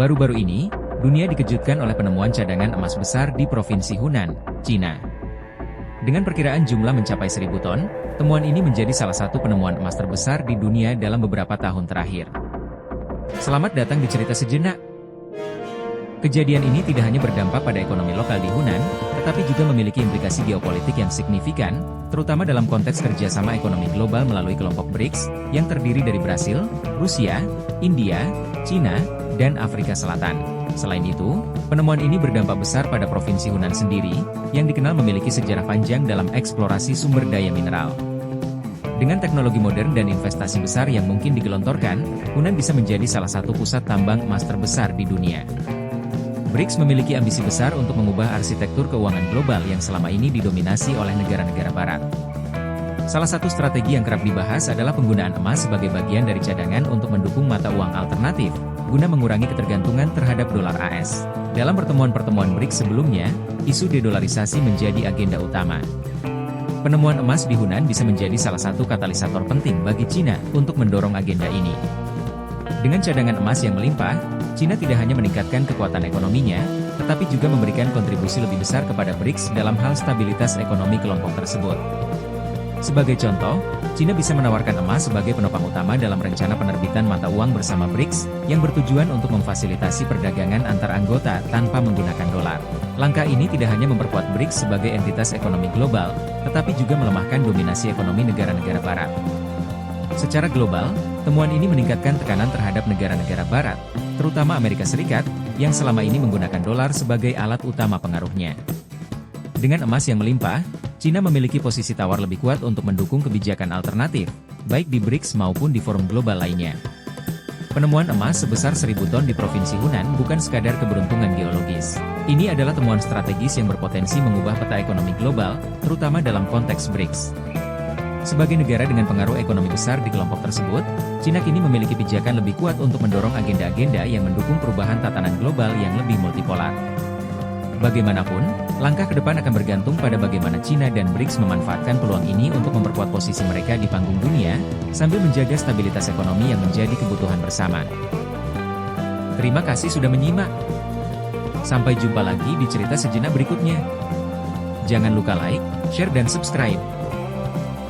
Baru-baru ini, dunia dikejutkan oleh penemuan cadangan emas besar di Provinsi Hunan, Cina. Dengan perkiraan jumlah mencapai 1.000 ton, temuan ini menjadi salah satu penemuan emas terbesar di dunia dalam beberapa tahun terakhir. Selamat datang di cerita sejenak. Kejadian ini tidak hanya berdampak pada ekonomi lokal di Hunan, tetapi juga memiliki implikasi geopolitik yang signifikan, terutama dalam konteks kerjasama ekonomi global melalui kelompok BRICS, yang terdiri dari Brasil, Rusia, India, Cina, dan Afrika Selatan. Selain itu, penemuan ini berdampak besar pada Provinsi Hunan sendiri, yang dikenal memiliki sejarah panjang dalam eksplorasi sumber daya mineral. Dengan teknologi modern dan investasi besar yang mungkin digelontorkan, Hunan bisa menjadi salah satu pusat tambang emas terbesar di dunia. BRICS memiliki ambisi besar untuk mengubah arsitektur keuangan global yang selama ini didominasi oleh negara-negara barat. Salah satu strategi yang kerap dibahas adalah penggunaan emas sebagai bagian dari cadangan untuk mendukung mata uang alternatif, guna mengurangi ketergantungan terhadap dolar AS. Dalam pertemuan-pertemuan BRICS sebelumnya, isu dedolarisasi menjadi agenda utama. Penemuan emas di Hunan bisa menjadi salah satu katalisator penting bagi Cina untuk mendorong agenda ini. Dengan cadangan emas yang melimpah, Cina tidak hanya meningkatkan kekuatan ekonominya, tetapi juga memberikan kontribusi lebih besar kepada BRICS dalam hal stabilitas ekonomi kelompok tersebut. Sebagai contoh, Cina bisa menawarkan emas sebagai penopang utama dalam rencana penerbitan mata uang bersama BRICS, yang bertujuan untuk memfasilitasi perdagangan antar anggota tanpa menggunakan dolar. Langkah ini tidak hanya memperkuat BRICS sebagai entitas ekonomi global, tetapi juga melemahkan dominasi ekonomi negara-negara barat. Secara global, temuan ini meningkatkan tekanan terhadap negara-negara barat, terutama Amerika Serikat, yang selama ini menggunakan dolar sebagai alat utama pengaruhnya. Dengan emas yang melimpah, Cina memiliki posisi tawar lebih kuat untuk mendukung kebijakan alternatif, baik di BRICS maupun di forum global lainnya. Penemuan emas sebesar 1.000 ton di Provinsi Hunan bukan sekadar keberuntungan geologis. Ini adalah temuan strategis yang berpotensi mengubah peta ekonomi global, terutama dalam konteks BRICS. Sebagai negara dengan pengaruh ekonomi besar di kelompok tersebut, Cina kini memiliki pijakan lebih kuat untuk mendorong agenda-agenda yang mendukung perubahan tatanan global yang lebih multipolar. Bagaimanapun, langkah ke depan akan bergantung pada bagaimana Cina dan BRICS memanfaatkan peluang ini untuk memperkuat posisi mereka di panggung dunia, sambil menjaga stabilitas ekonomi yang menjadi kebutuhan bersama. Terima kasih sudah menyimak. Sampai jumpa lagi di cerita sejenak berikutnya. Jangan lupa like, share dan subscribe.